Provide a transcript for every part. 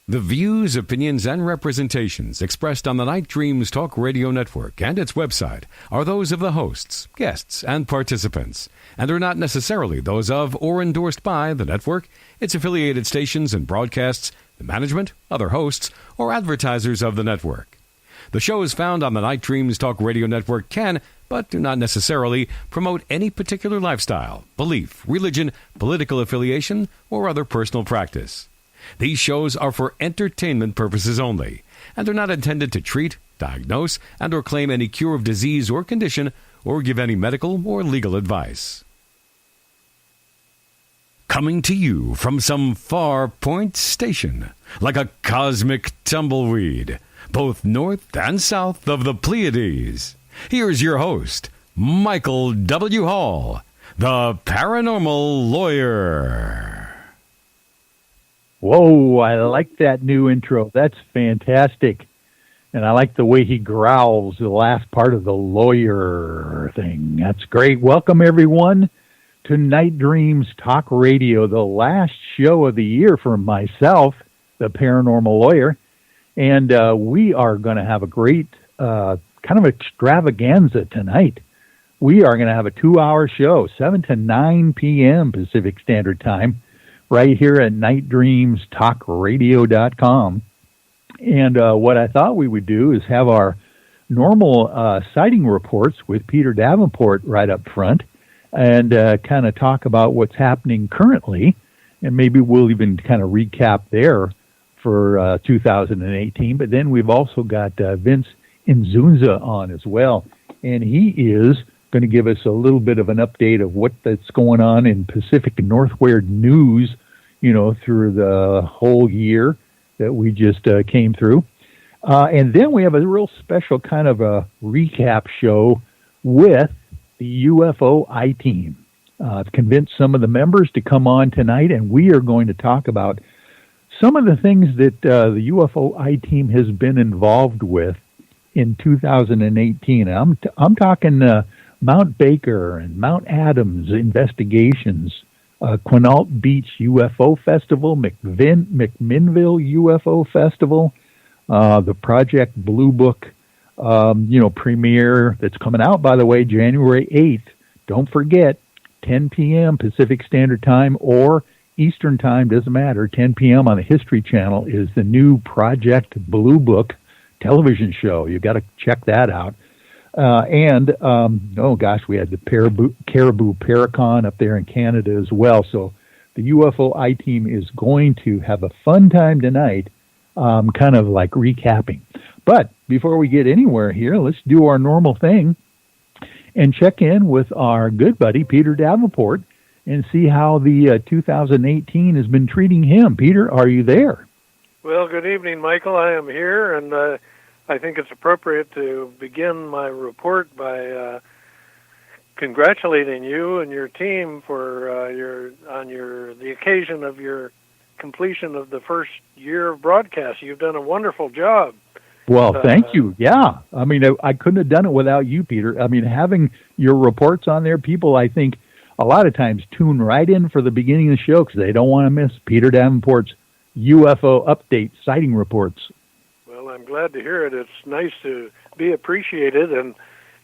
The views, opinions, and representations expressed on the Night Dreams Talk Radio Network and its website are those of the hosts, guests, and participants, and are not necessarily those of or endorsed by the network, its affiliated stations and broadcasts, the management, other hosts, or advertisers of the network. The shows found on the Night Dreams Talk Radio Network can, but do not necessarily, promote any particular lifestyle, belief, religion, political affiliation, or other personal practice. These shows are for entertainment purposes only, and are not intended to treat, diagnose, and or claim any cure of disease or condition, or give any medical or legal advice. Coming to you from some far point station, like a cosmic tumbleweed, both north and south of the Pleiades, here's your host, Michael W. Hall, the Paranormal Lawyer. Whoa, I like that new intro. That's fantastic. And I like the way he growls the last part of the lawyer thing. That's great. Welcome, everyone, to Night Dreams Talk Radio, the last show of the year for myself, the Paranormal Lawyer. And we are going to have a great kind of extravaganza tonight. We are going to have a 2-hour show, 7 to 9 p.m. Pacific Standard Time, right here at nightdreamstalkradio.com. And what I thought we would do is have our normal sighting reports with Peter Davenport right up front and kind of talk about what's happening currently. And maybe we'll even kind of recap there for 2018. But then we've also got Vince Inzunza on as well. And he is going to give us a little bit of an update of that's going on in Pacific Northward news, through the whole year that we just came through. And then we have a real special kind of a recap show with the UFO I-Team. I've convinced some of the members to come on tonight, and we are going to talk about some of the things that the UFO I-Team has been involved with in 2018. I'm talking Mount Baker and Mount Adams investigations, Quinault Beach UFO Festival, McMinnville UFO Festival, the Project Blue Book, premiere that's coming out, by the way, January 8th. Don't forget, 10 p.m. Pacific Standard Time or Eastern Time, doesn't matter. 10 p.m. on the History Channel is the new Project Blue Book television show. You got to check that out. We had the Caribou Paracon up there in Canada as well. So the UFO I-Team is going to have a fun time tonight, kind of like recapping. But before we get anywhere here, let's do our normal thing and check in with our good buddy, Peter Davenport, and see how the 2018 has been treating him. Peter, are you there? Well, good evening, Michael. I am here, and I think it's appropriate to begin my report by congratulating you and your team for the occasion of your completion of the first year of broadcast. You've done a wonderful job. Well, thank you. Yeah. I mean, I couldn't have done it without you, Peter. I mean, having your reports on there, people, I think, a lot of times tune right in for the beginning of the show because they don't want to miss Peter Davenport's UFO update sighting reports. Well, I'm glad to hear it. It's nice to be appreciated. And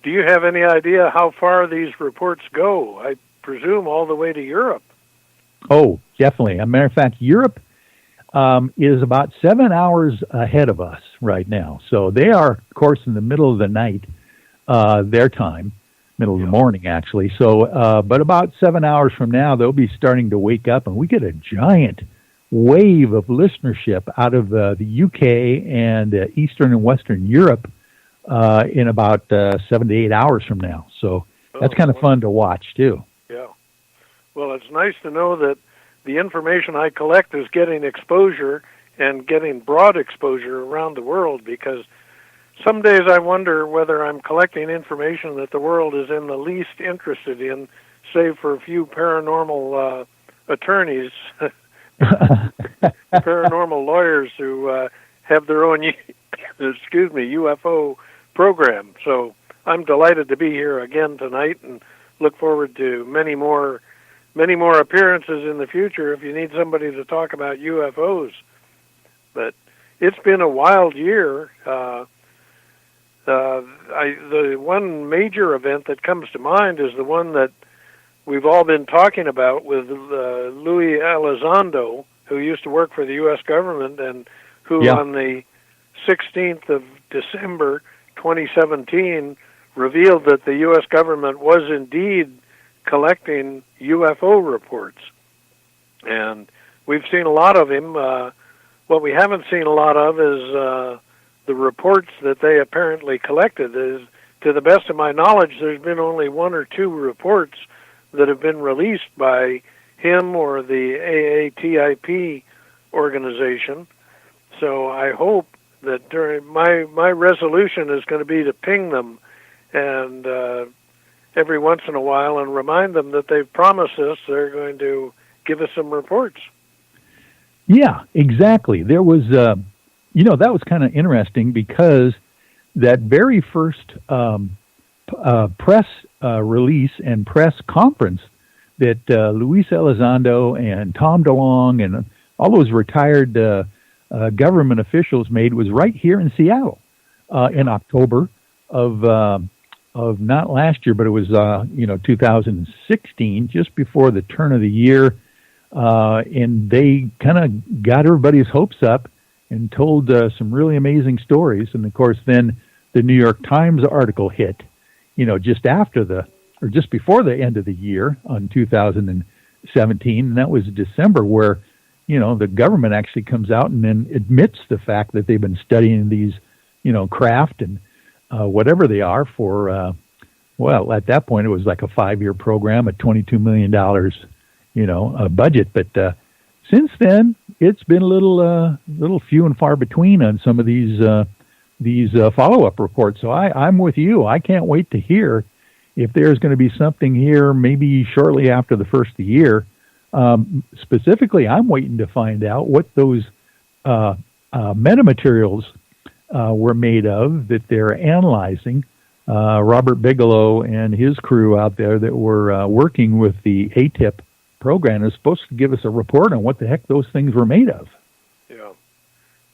do you have any idea how far these reports go? I presume all the way to Europe. Oh, definitely. As a matter of fact, Europe is about 7 hours ahead of us right now. So they are, of course, in the middle of the night, their time, middle of the morning, actually. So, but about 7 hours from now, they'll be starting to wake up, and we get a giant wave of listenership out of the UK and Eastern and Western Europe in about 7 to 8 hours from now. So that's kind of fun to watch, too. Yeah. Well, it's nice to know that the information I collect is getting exposure and getting broad exposure around the world, because some days I wonder whether I'm collecting information that the world is in the least interested in, save for a few paranormal attorneys, paranormal lawyers who have their own, UFO program. So I'm delighted to be here again tonight and look forward to many more appearances in the future if you need somebody to talk about UFOs. But it's been a wild year. The one major event that comes to mind is the one that we've all been talking about with Louis Elizondo, who used to work for the U.S. government and who on the 16th of December 2017 revealed that the U.S. government was indeed collecting UFO reports. And we've seen a lot of him. What we haven't seen a lot of is the reports that they apparently collected. To the best of my knowledge, there's been only one or two reports that have been released by him or the AATIP organization. So I hope that during my resolution is going to be to ping them and every once in a while and remind them that they've promised us they're going to give us some reports. Yeah, exactly. There was, that was kind of interesting because that very first press release and press conference that Luis Elizondo and Tom DeLonge and all those retired government officials made was right here in Seattle in October of not last year, but it was 2016, just before the turn of the year, and they kind of got everybody's hopes up and told some really amazing stories. And of course, then the New York Times article hit, just before the end of the year on 2017, and that was December, where the government actually comes out and then admits the fact that they've been studying these, craft and whatever they are for, at that point it was like a 5-year program at $22 million, a budget. But since then, it's been a little few and far between on some of these follow-up reports. So I'm with you. I can't wait to hear if there's going to be something here maybe shortly after the first of the year. Specifically, I'm waiting to find out what those metamaterials were made of that they're analyzing. Robert Bigelow and his crew out there that were working with the ATIP program is supposed to give us a report on what the heck those things were made of. Yeah.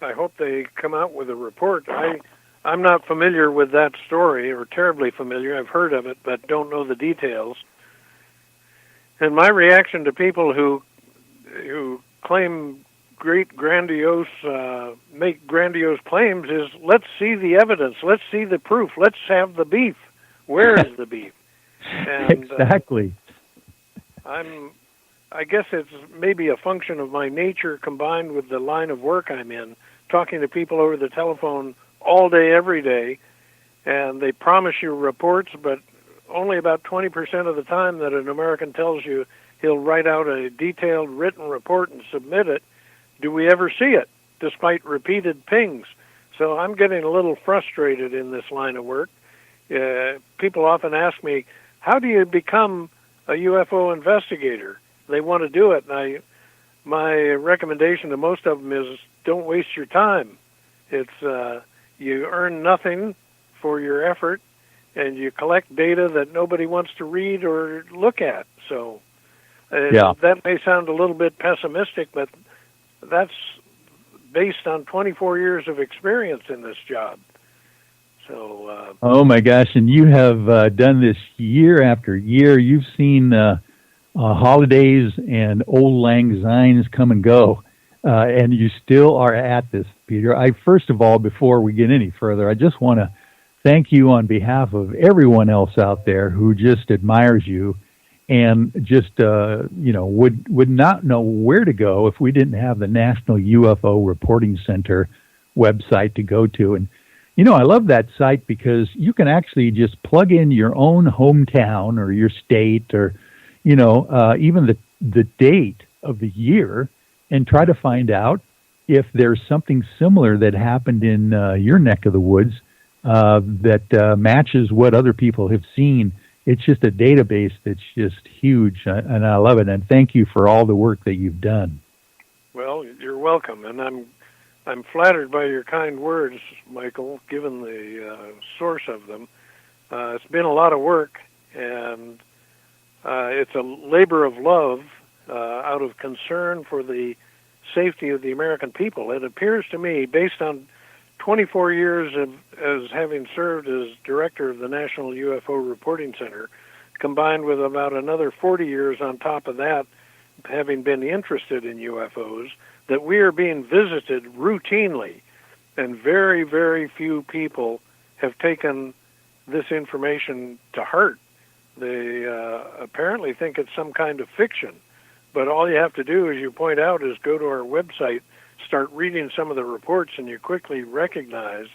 I hope they come out with a report. I'm not familiar with that story, or terribly familiar. I've heard of it, but don't know the details. And my reaction to people who claim make grandiose claims is, let's see the evidence, let's see the proof, let's have the beef. Where is the beef? And, exactly. I guess it's maybe a function of my nature combined with the line of work I'm in, talking to people over the telephone all day, every day, and they promise you reports, but only about 20% of the time that an American tells you he'll write out a detailed written report and submit it, do we ever see it, despite repeated pings. So I'm getting a little frustrated in this line of work. People often ask me, how do you become a UFO investigator? They want to do it, and my recommendation to most of them is, don't waste your time. It's you earn nothing for your effort, and you collect data that nobody wants to read or look at. So that may sound a little bit pessimistic, but that's based on 24 years of experience in this job. So. Oh my gosh! And you have done this year after year. You've seen holidays and old lang synes come and go, and you still are at this, Peter. First of all, before we get any further, I just want to thank you on behalf of everyone else out there who just admires you and just, would not know where to go if we didn't have the National UFO Reporting Center website to go to. And, I love that site because you can actually just plug in your own hometown or your state or, even the date of the year and try to find out if there's something similar that happened in your neck of the woods that matches what other people have seen. It's just a database that's just huge, and I love it. And thank you for all the work that you've done. Well, you're welcome, and I'm flattered by your kind words, Michael, given the source of them. It's been a lot of work, and it's a labor of love out of concern for the safety of the American people. It appears to me, based on 24 years as having served as director of the National UFO Reporting Center, combined with about another 40 years on top of that, having been interested in UFOs, that we are being visited routinely, and very, very few people have taken this information to heart. They apparently think it's some kind of fiction, but all you have to do, as you point out, is go to our website, start reading some of the reports, and you quickly recognize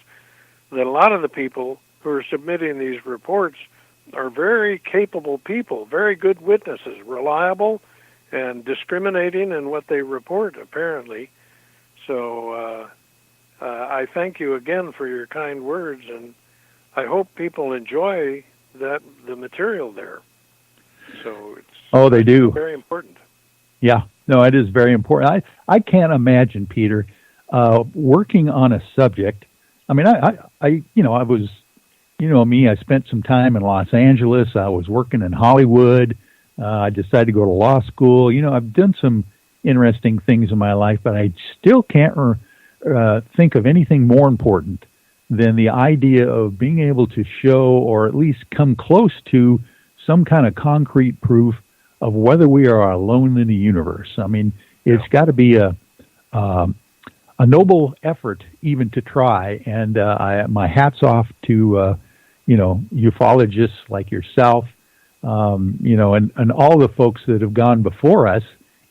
that a lot of the people who are submitting these reports are very capable people, very good witnesses, reliable and discriminating in what they report, apparently. So I thank you again for your kind words, and I hope people enjoy the material there. So it's they do. Very important. Yeah, no, it is very important. I can't imagine, Peter, working on a subject. I mean, I was, me, I spent some time in Los Angeles. I was working in Hollywood. I decided to go to law school. I've done some interesting things in my life, but I still can't think of anything more important than the idea of being able to show, or at least come close to, some kind of concrete proof of whether we are alone in the universe. I mean, it's got to be a noble effort even to try. And my hat's off to ufologists like yourself, and all the folks that have gone before us,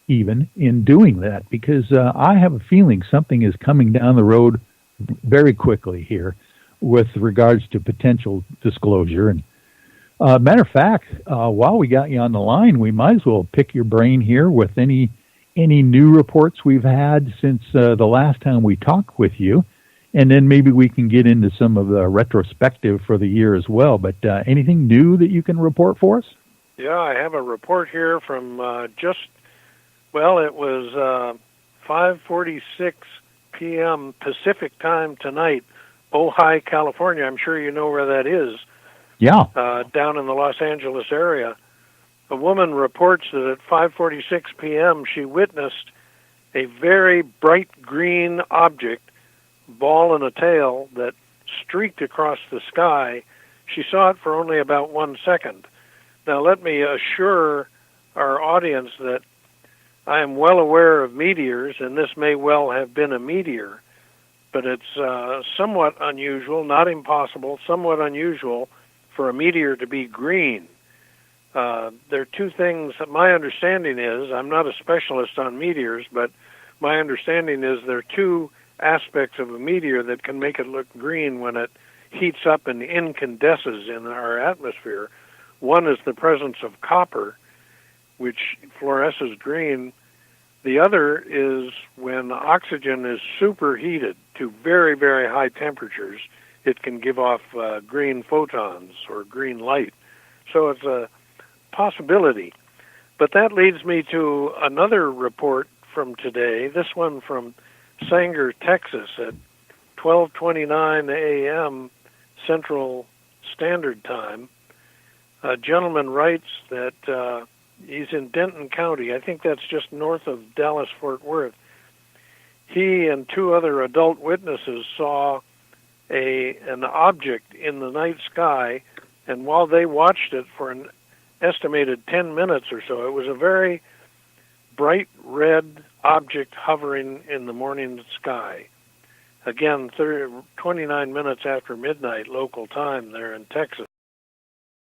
even in doing that, because I have a feeling something is coming down the road very quickly here with regards to potential disclosure. And matter of fact, while we got you on the line, we might as well pick your brain here with any new reports we've had since the last time we talked with you, and then maybe we can get into some of the retrospective for the year as well. But anything new that you can report for us? Yeah, I have a report here from it was 5:46 p.m. Pacific time tonight, Ojai, California. I'm sure you know where that is. Yeah. Down in the Los Angeles area. A woman reports that at 5:46 p.m. she witnessed a very bright green object, ball and a tail, that streaked across the sky. She saw it for only about 1 second. Now, let me assure our audience that I am well aware of meteors, and this may well have been a meteor, but it's somewhat unusual, not impossible, somewhat unusual for a meteor to be green. There are two things that my understanding is, I'm not a specialist on meteors, but my understanding is there are two aspects of a meteor that can make it look green when it heats up and incandesces in our atmosphere. One is the presence of copper, which fluoresces green. The other is when oxygen is superheated to very, very high temperatures, it can give off green photons or green light. So it's a possibility. But that leads me to another report from today, this one from Sanger, Texas, at 12:29 a.m. Central Standard Time. A gentleman writes that he's in Denton County. I think that's just north of Dallas-Fort Worth. He and two other adult witnesses saw an object in the night sky, and while they watched it for an estimated 10 minutes or so, it was a very bright red object hovering in the morning sky. Again, 29 minutes after midnight local time there in Texas.